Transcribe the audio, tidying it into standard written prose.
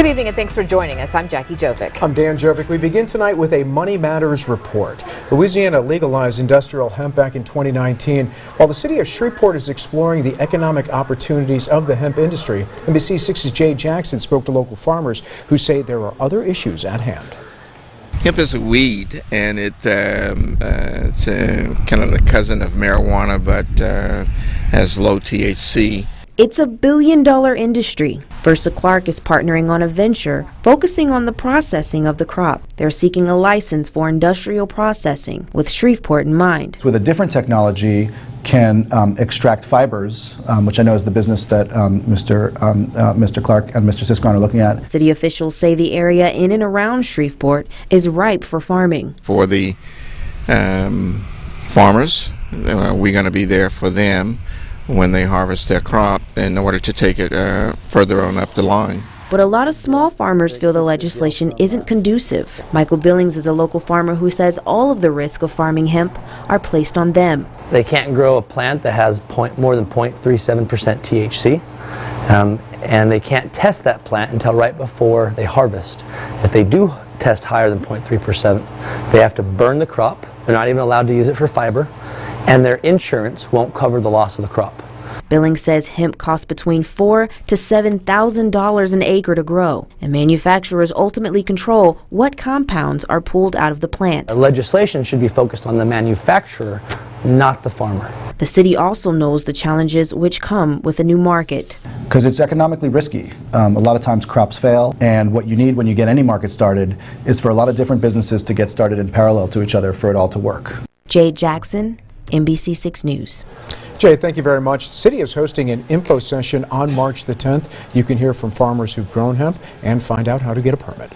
Good evening and thanks for joining us. I'm Jackie Jovic. I'm Dan Jovic. We begin tonight with a Money Matters report. Louisiana legalized industrial hemp back in 2019. While the city of Shreveport is exploring the economic opportunities of the hemp industry, NBC 6's Jay Jackson spoke to local farmers who say there are other issues at hand. Hemp is a weed, and it's kind of the cousin of marijuana, but has low THC. It's a billion-dollar industry. Versa Clark is partnering on a venture focusing on the processing of the crop. They're seeking a license for industrial processing with Shreveport in mind. With a different technology, can extract fibers, which I know is the business that Mr. Clark and Mr. Siscon are looking at. City officials say the area in and around Shreveport is ripe for farming. For the farmers, we're going to be there for them when they harvest their crop in order to take it further on up the line. But a lot of small farmers feel the legislation isn't conducive. Michael Billings is a local farmer who says all of the risk of farming hemp are placed on them. They can't grow a plant that has more than 0.37% THC, and they can't test that plant until right before they harvest. If they do test higher than 0.3%, they have to burn the crop. They're not even allowed to use it for fiber, and their insurance won't cover the loss of the crop. Billings says hemp costs between $4,000 to $7,000 an acre to grow, and manufacturers ultimately control what compounds are pulled out of the plant. The legislation should be focused on the manufacturer, not the farmer. The city also knows the challenges which come with a new market. Because it's economically risky. A lot of times crops fail, and what you need when you get any market started is for a lot of different businesses to get started in parallel to each other for it all to work. Jay Jackson, NBC 6 News. Jay, thank you very much. The city is hosting an info session on March the 10th. You can hear from farmers who've grown hemp and find out how to get a permit.